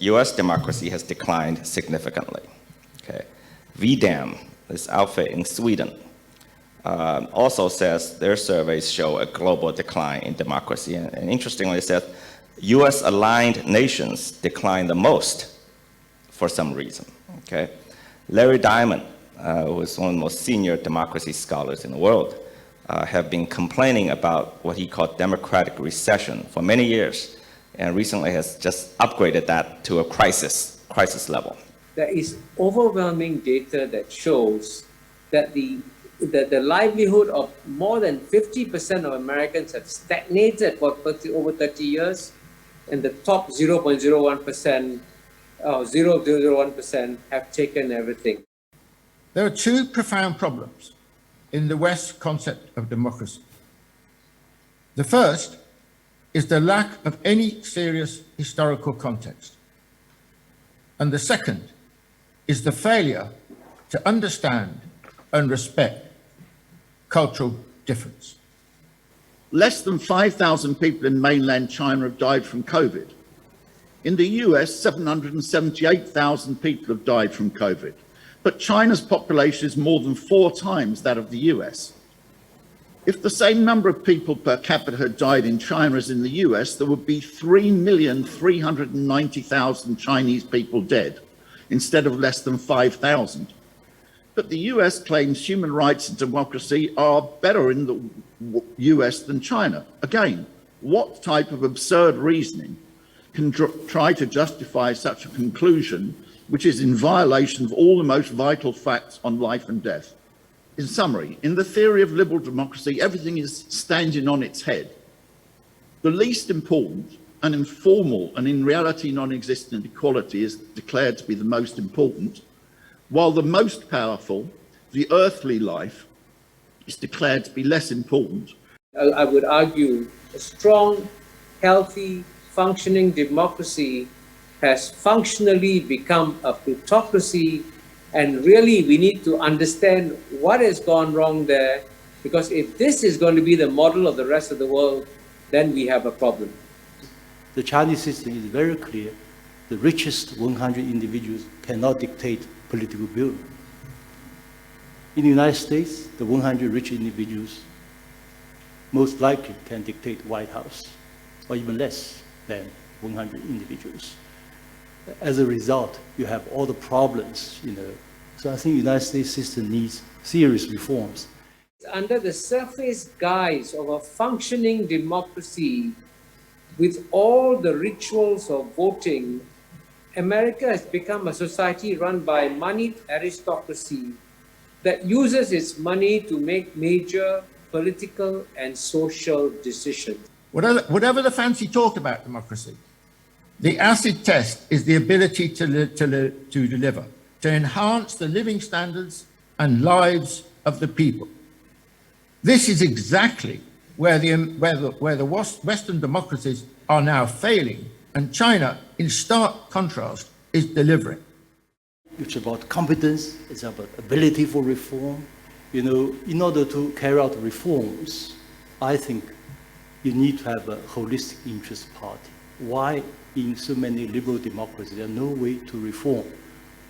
US democracy has declined significantly. Okay. VDAM, this outfit in Sweden, also says their surveys show a global decline in democracy. And interestingly, it says US-aligned nations decline the most for some reason. Okay. Larry Diamond, who is one of the most senior democracy scholars in the world, have been complaining about what he called democratic recession for many years, and recently has just upgraded that to a crisis level. There is overwhelming data that shows that the livelihood of more than 50% of Americans have stagnated for over 30 years, and the top 0.01%, 0.01% have taken everything. There are two profound problems in the West's concept of democracy. The first is the lack of any serious historical context. And the second is the failure to understand and respect cultural difference. Less than 5,000 people in mainland China have died from COVID. In the US, 778,000 people have died from COVID. But China's population is more than 4 times that of the US. If the same number of people per capita had died in China as in the US, there would be 3,390,000 Chinese people dead, instead of less than 5,000. But the US claims human rights and democracy are better in the US than China. Again, what type of absurd reasoning can try to justify such a conclusion, which is in violation of all the most vital facts on life and death? In summary, in the theory of liberal democracy, everything is standing on its head. The least important and informal and in reality non-existent equality is declared to be the most important, while the most powerful, the earthly life, is declared to be less important. I would argue a strong, healthy, functioning democracy has functionally become a plutocracy, and really we need to understand what has gone wrong there, because if this is going to be the model of the rest of the world, then we have a problem. The Chinese system is very clear. The richest 100 individuals cannot dictate political will. In the United States, the 100 rich individuals most likely can dictate White House, or even less than 100 individuals. As a result, you have all the problems, So I think the United States system needs serious reforms. Under the surface guise of a functioning democracy, with all the rituals of voting, America has become a society run by moneyed aristocracy that uses its money to make major political and social decisions. Whatever the fancy talk about democracy, the acid test is the ability to deliver, to enhance the living standards and lives of the people. This is exactly where the Western democracies are now failing, and China, in stark contrast, is delivering. It's about competence, it's about ability for reform. In order to carry out reforms, I think you need to have a holistic interest party. Why in so many liberal democracies there's no way to reform?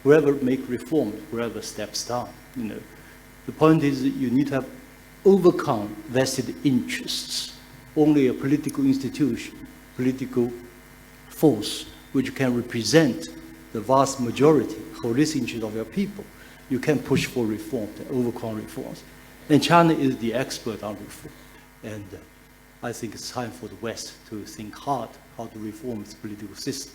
Whoever make reform, whoever steps down. The point is that you need to have overcome vested interests. Only a political institution, political force, which can represent the vast majority, holistic interest of your people, you can push for reform and overcome reforms. And China is the expert on reform. And I think it's time for the West to think hard how to reform its political system.